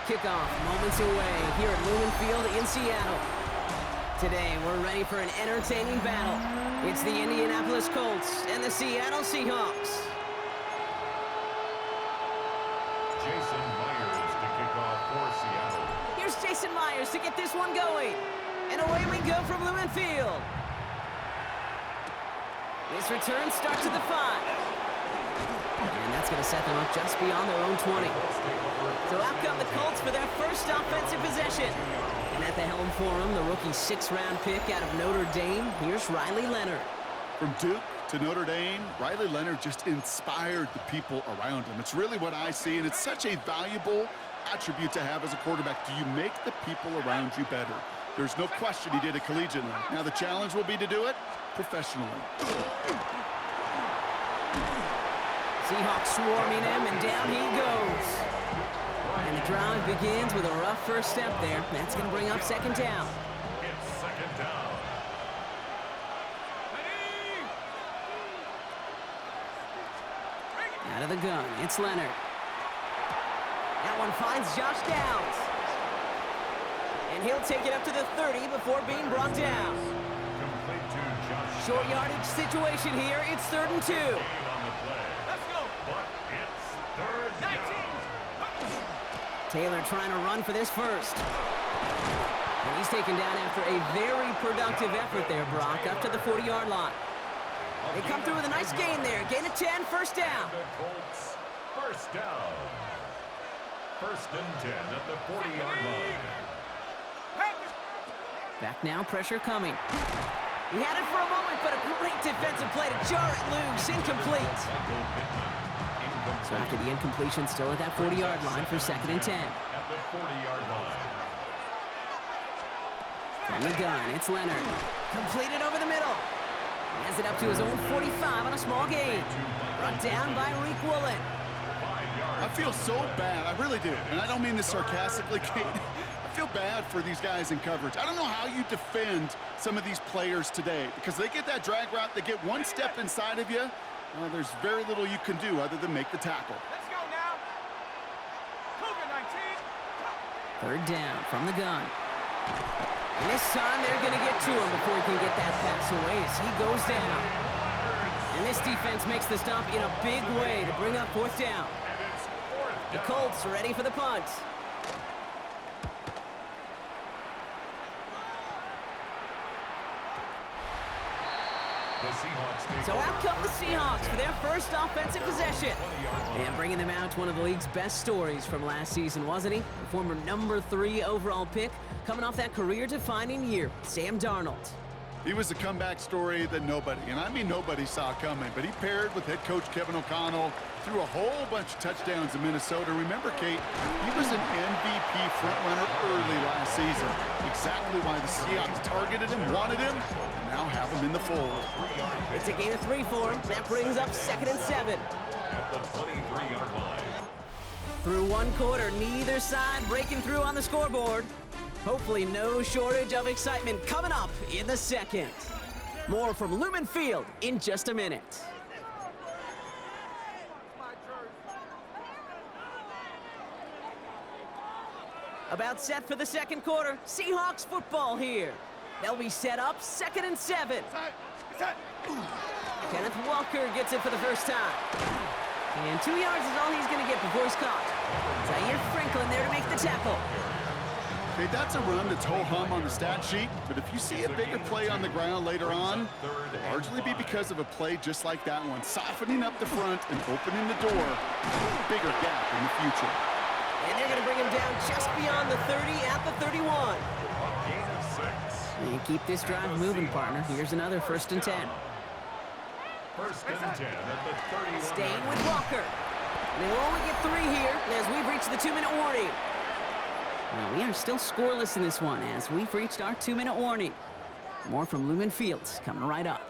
Kickoff moments away here at Lumen Field in Seattle. Today, we're ready for an entertaining battle. It's the Indianapolis Colts and the Seattle Seahawks. Jason Myers to kick off for Seattle. Here's Jason Myers to get this one going. And away we go from Lumen Field. This return starts at the 5. And that's going to set them up just beyond their own 20. So out come the Colts for their first offensive possession. And at the helm for them, the rookie 6th-round pick out of Notre Dame, here's Riley Leonard. From Duke to Notre Dame, Riley Leonard just inspired the people around him. It's really what I see, and it's such a valuable attribute to have as a quarterback. Do you make the people around you better? There's no question he did it collegiately. Now the challenge will be to do it professionally. Seahawks swarming him, and down he goes. And the drive begins with a rough first step there. That's going to bring up second down. It's second down. Out of the gun, it's Leonard. That one finds Josh Downs. And he'll take it up to the 30 before being brought down. Complete to Josh. Short yardage situation here. It's 3rd and 2. On the play. Let's go. But it's third down. Taylor trying to run for this first. And he's taken down after a very productive effort there, Brock, up to the 40-yard line. They come through with a nice gain there. Gain of 10, first down. The Colts, first down. 1st and 10 at the 40-yard line. Back now, pressure coming. He had it for a moment, but a great defensive play to jar it loose. Incomplete. So after the incompletion, still at that 40-yard line for 2nd and 10. At the 40-yard line. From the gun, it's Leonard. Completed over the middle. He has it up to his own 45 on a small gain. Brought down by Reek Woolen. I feel so bad. I really do. And I don't mean this sarcastically, Kate. I feel bad for these guys in coverage. I don't know how you defend some of these players today because they get that drag route, they get one step inside of you. There's very little you can do other than make the tackle. Let's go now. Cougar 19. 3rd down from the gun. And this time they're going to get to him before he can get that pass away as he goes down. And this defense makes the stop in a big way to bring up 4th down. The Colts are ready for the punt. So out come the Seahawks for their first offensive possession. And bringing them out, one of the league's best stories from last season, wasn't he? The former number 3 overall pick, coming off that career-defining year, Sam Darnold. He was a comeback story that nobody, and I mean nobody, saw coming. But he paired with head coach Kevin O'Connell, threw a whole bunch of touchdowns in Minnesota. Remember, Kate, he was an MVP frontrunner early last season. Exactly why the Seahawks targeted him, wanted him, and now have him in the fold. It's a gain of 3 for him. That brings up 2nd and 7. At the 23-yard line. Through one quarter, neither side breaking through on the scoreboard. Hopefully no shortage of excitement coming up in the second. More from Lumen Field in just a minute. About set for the second quarter. Seahawks football here. They'll be set up 2nd and 7. Kenneth Walker gets it for the first time. And 2 yards is all he's going to get before he's caught. Zaire Franklin there to make the tackle. Okay, that's a run that's ho-hum on the stat sheet, but if you see a bigger play on the ground later on, it'll largely be because of a play just like that one, softening up the front and opening the door to a bigger gap in the future. And they're going to bring him down just beyond the 30 at the 31. And keep this drive moving, partner. Here's another 1st and 10. 1st and 10 at the 31. Staying with Walker. And they'll only get 3 here as we've reached the 2-minute warning. Well, we are still scoreless in this one as we've reached our 2-minute warning. More from Lumen Fields coming right up.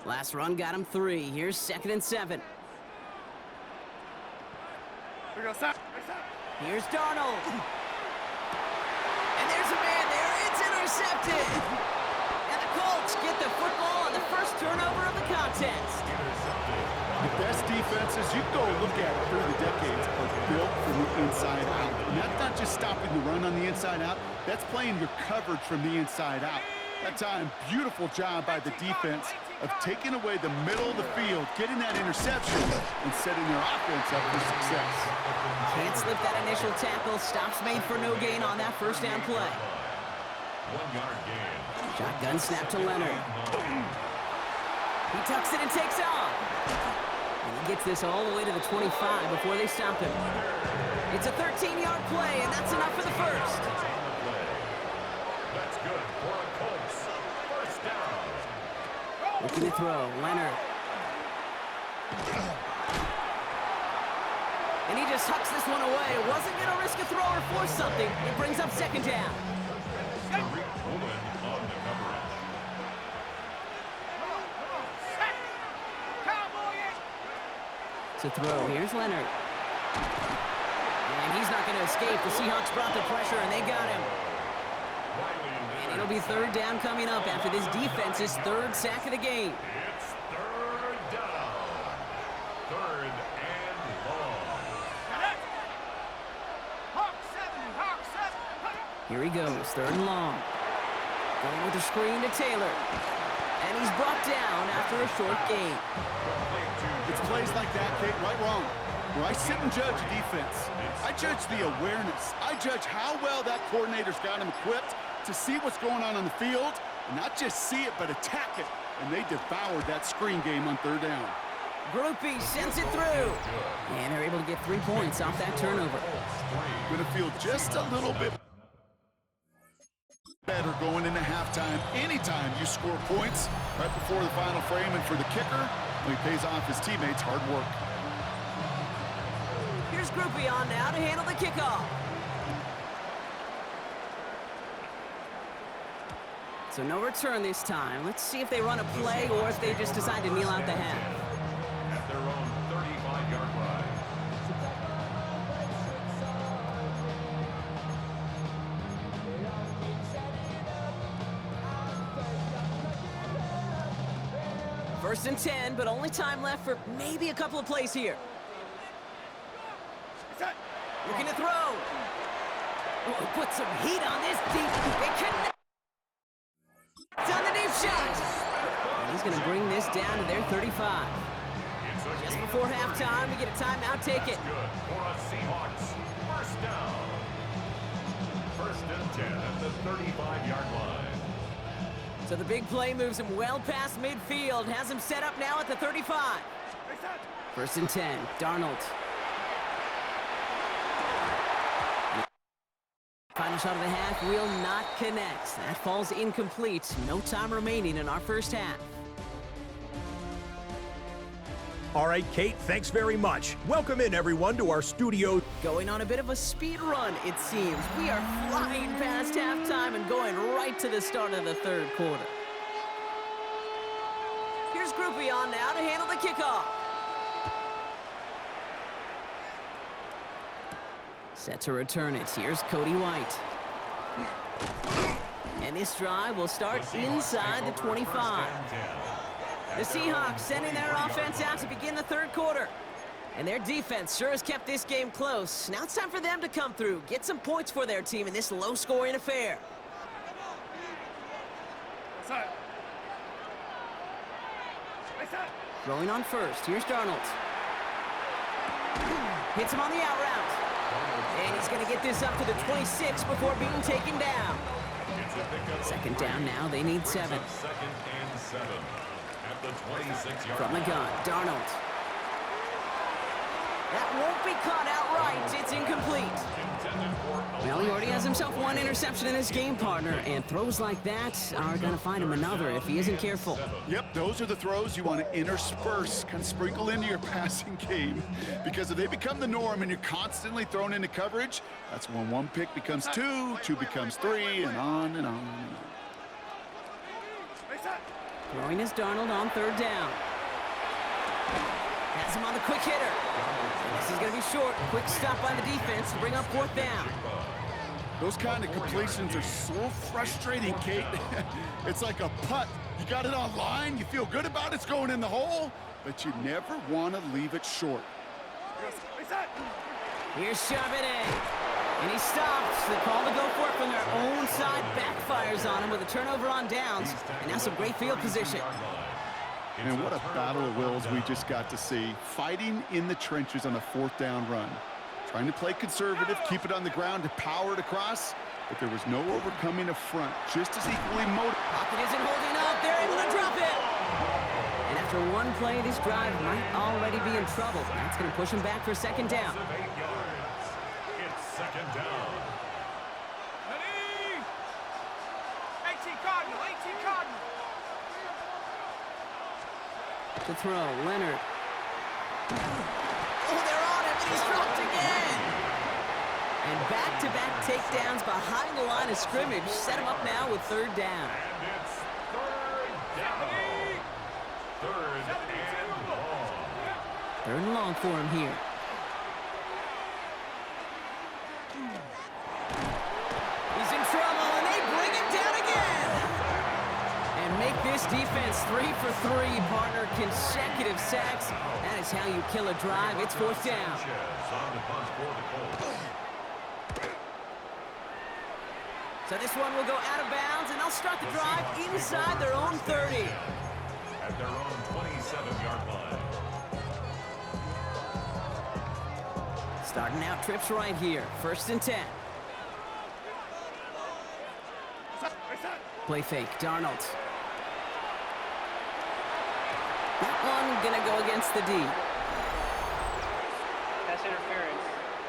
Last run got him 3. Here's 2nd and 7. Here's Darnold. And there's a man there. It's intercepted. And the Colts get the football on the first turnover of the contest. The best defenses, you go look at it through the decades, are built from the inside out. And that's not just stopping the run on the inside out, that's playing your coverage from the inside out. That time, beautiful job by the defense of taking away the middle of the field, getting that interception, and setting their offense up for success. Can't slip that initial tackle. Stops made for no gain on that first down play. 1 yard gain. Shotgun snap to Leonard. He tucks it and takes off. And he gets this all the way to the 25 before they stop him. It's a 13-yard play, and that's enough for the first. That's good for a Colts. First down. Looking to throw, Leonard. And he just hucks this one away. Wasn't going to risk a throw or force something. It brings up second down. Tariq Woolen on the coverage. To throw, here's Leonard. And he's not going to escape. The Seahawks brought the pressure, and they got him. And it'll be third down coming up after this defense's third sack of the game. It's third down. Third and long. Here he goes, third and long. Going with the screen to Taylor. And he's brought down after a short gain. It's plays like that, Kate, right wrong. Where I sit and judge defense. I judge the awareness. I judge how well that coordinator's got him equipped to see what's going on the field, and not just see it, but attack it. And they devoured that screen game on third down. Groupie sends it through. And they're able to get 3 points off that turnover. Going to feel just a little bit better going into halftime. Anytime you score points right before the final frame, and for the kicker, he pays off his teammates' hard work. Here's Groupie on now to handle the kickoff. So no return this time. Let's see if they run a play or if they just decide to kneel out the half. At their own 35-yard line. First and 10, but only time left for maybe a couple of plays here. Looking to throw. Oh, put some heat on this deep. It connects on the deep shot. And he's going to bring this down to their 35. Just before halftime, we get a timeout. Take it. Good for a Seahawks. First down. First and 10 at the 35-yard line. So the big play moves him well past midfield. Has him set up now at the 35. First and 10, Darnold. Final shot of the half will not connect. That falls incomplete. No time remaining in our first half. All right, Kate, thanks very much. Welcome in, everyone, to our studio. Going on a bit of a speed run, it seems. We are flying past halftime and going right to the start of the third quarter. Here's Groupie on now to handle the kickoff. Set to return it. Here's Cody White. And this drive will start inside the 25. The Seahawks sending their offense out to begin the third quarter. And their defense sure has kept this game close. Now it's time for them to come through, get some points for their team in this low-scoring affair. Throwing on first. Here's Darnold. Hits him on the out route. And he's going to get this up to the 26 before being taken down. Second down now. They need 7. Second and 7 at the 26-yard From the gun, Darnold. That won't be caught outright. It's incomplete. Well, he already has himself one interception in his game, partner, and throws like that are going to find him another if he isn't careful. Yep, those are the throws you want to intersperse, kind of sprinkle into your passing game, because if they become the norm and you're constantly thrown into coverage, that's when one pick becomes 2, 2 becomes 3, and on and on and on. Throwing his Darnold on third down. Has him on the quick hitter. And this is going to be short. Quick stop by the defense to bring up fourth down. Those kind of completions are so frustrating, Kate. It's like a putt. You got it on line, you feel good about it's going in the hole, but you never want to leave it short. Here's Charbonnet. And he stops. The call to go for it from their own side backfires on him with a turnover on downs. And now some great field position. And what a battle of wills we just got to see. Fighting in the trenches on a 4th down run. Trying to play conservative, keep it on the ground to power it across. But there was no overcoming a front. Just as equally motivated. Pocket isn't holding up. They're able to drop it. And after one play, this drive might already be in trouble. That's going to push him back for 2nd down. It's 2nd down. Ready? 18 Cardinal, 18 Cardinal. To throw, Leonard. Oh, they're on him, and he's dropped again. And back-to-back takedowns behind the line of scrimmage set him up now with 3rd down. And it's 3rd down. 3rd and long. 3rd and long for him here. He's in trouble, and they bring him down again. And make this defense 3 for 3, partner. Consecutive sacks. That is how you kill a drive. It's 4th down. On the punt for the Colts. So this one will go out of bounds, and they'll start the drive inside their own 30. At their own 27-yard line. Starting out trips right here. 1st and 10. Play fake. Darnold. That one gonna go against the D. Pass interference.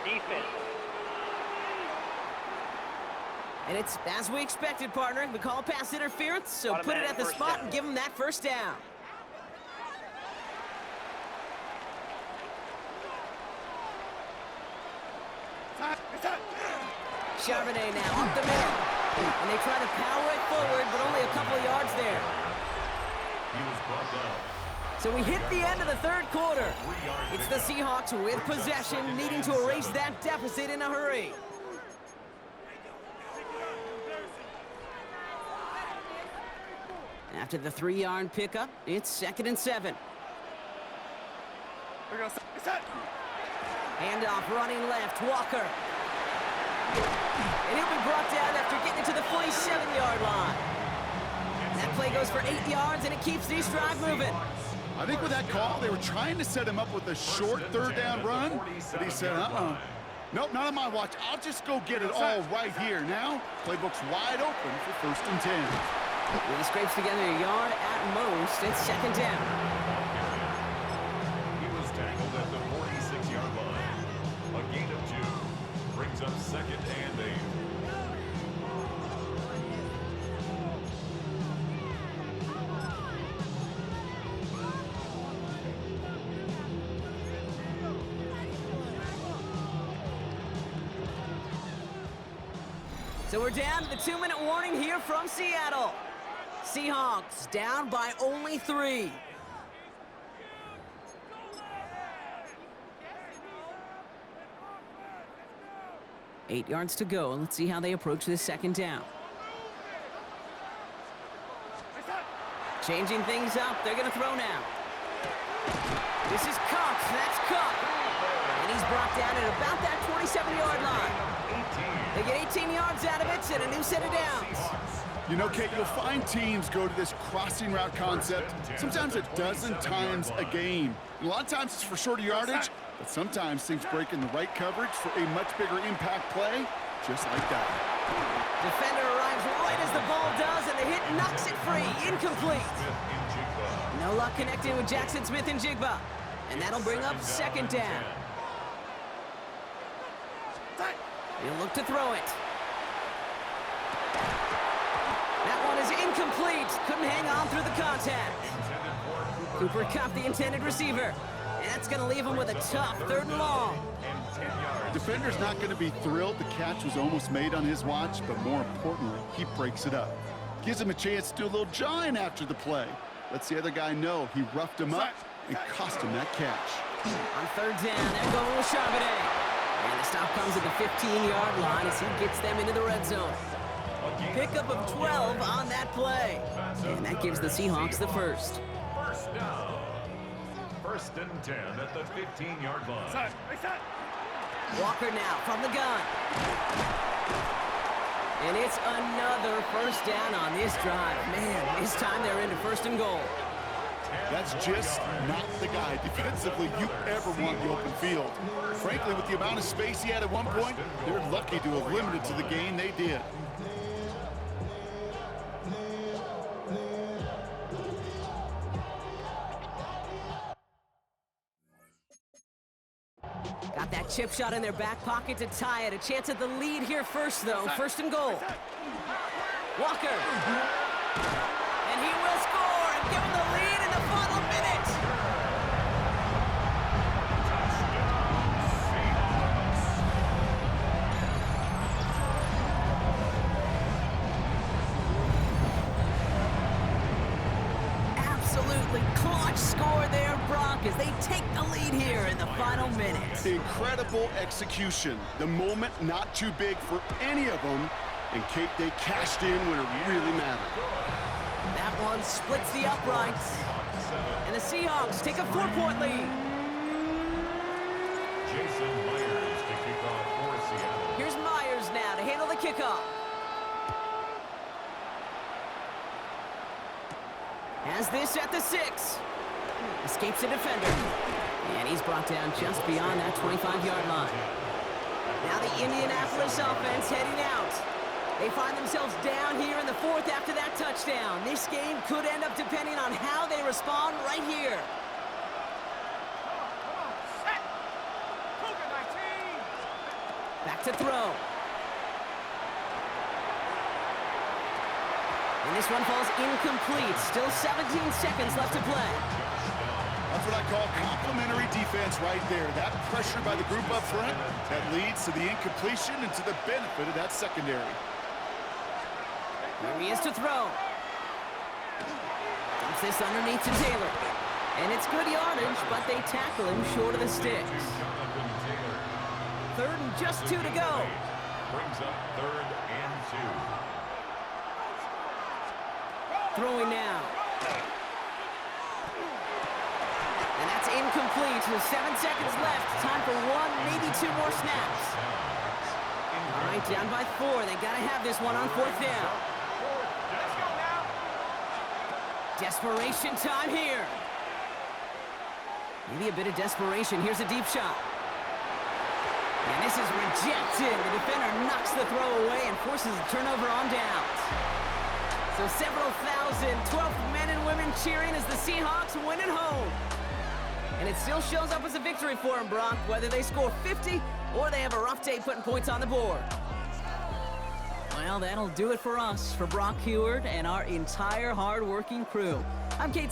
Defense. And it's as we expected, partner. We call pass interference, so put it Automatic at the first spot down. and give them that 1st down. Charbonnet now up the middle. And they try to power it forward, but only a couple of yards there. He was brought down. So we hit the end of the 3rd quarter. It's the Seahawks with possession, needing to erase that deficit in a hurry. After the 3-yard pickup, it's 2nd and 7. Handoff running left, Walker. And he'll be brought down after getting to the 47-yard line. That play goes for 8 yards, and it keeps this drive moving. I think with that call, they were trying to set him up with a short 3rd down run, but he said, nope, not on my watch. I'll just go get it all right here. Now, playbook's wide open for 1st and 10. Well, he scrapes together a yard at most. It's 2nd down. He was tackled at the 46-yard line. A gain of 2 brings up 2nd and 8. So we're down to the 2-minute warning here from Seattle. Seahawks down by only 3. Eight yards to go. Let's see how they approach this 2nd down. Changing things up. They're going to throw now. This is Cup. That's Cup. And he's brought down at about that 27-yard line. They get 18 yards out of it and a new set of downs. You know, Kate, you'll find teams go to this crossing route concept sometimes a dozen times a game. And a lot of times it's for shorter yardage, but sometimes things break in the right coverage for a much bigger impact play, just like that. Defender arrives right as the ball does, and the hit knocks it free. Incomplete. No luck connecting with Jackson Smith and Jigba. And that'll bring up 2nd down. He'll look to throw it. That one is incomplete. Couldn't hang on through the contact. Cooper Kupp, the intended receiver. And that's going to leave him with a tough 3rd and long. Defender's not going to be thrilled the catch was almost made on his watch, but more importantly, he breaks it up. Gives him a chance to do a little jawing after the play. Lets the other guy know he roughed him up and cost him that catch. On 3rd down, they're going with Charbonnet. And And the stop comes at the 15-yard line as he gets them into the red zone. Pickup of 12 on that play. And that gives the Seahawks the first. First down. First and 10 at the 15-yard line. Walker now from the gun. And it's another first down on this drive. Man, this time they're into first and goal. That's just not the guy defensively you ever want the open field. Frankly, with the amount of space he had at one point, they're lucky to have limited to the gain they did. Got that chip shot in their back pocket to tie it. A chance at the lead here first, though. First and goal. Walker. And he will score and give him the lead in the final minute. Absolutely clutch score there, Brock, as they take the lead here in the final minute. Incredible execution. The moment not too big for any of them. And Kate, they cashed in when it really mattered. That one splits the uprights. And the Seahawks take a 4-point lead. Jason Myers to kick off for Seattle. Here's Myers now to handle the kickoff. Has this at the 6. Escapes a defender. And he's brought down just beyond that 25-yard line. Now the Indianapolis offense heading out. They find themselves down here in the 4th after that touchdown. This game could end up depending on how they respond right here. Set. Cougar 19. Back to throw. And this one falls incomplete. Still 17 seconds left to play. That's what I call complimentary defense right there. That pressure by the group up front, that leads to the incompletion and to the benefit of that secondary. Here he is to throw. Dumps this underneath to Taylor. And it's good yardage, but they tackle him short of the sticks. 3rd and just 2 to go. Brings up 3rd and 2. Throwing now. And that's incomplete with 7 seconds left. Time for 1, maybe 2 more snaps. All right, down by 4. They got to have this one on 4th down. Let's go now. Desperation time here. Maybe a bit of desperation. Here's a deep shot. And this is rejected. The defender knocks the throw away and forces a turnover on downs. So several thousand 12th men and women cheering as the Seahawks win at home. And it still shows up as a victory for them, Brock, whether they score 50 or they have a rough day putting points on the board. Well, that'll do it for us, for Brock Heward and our entire hard-working crew. I'm Kate.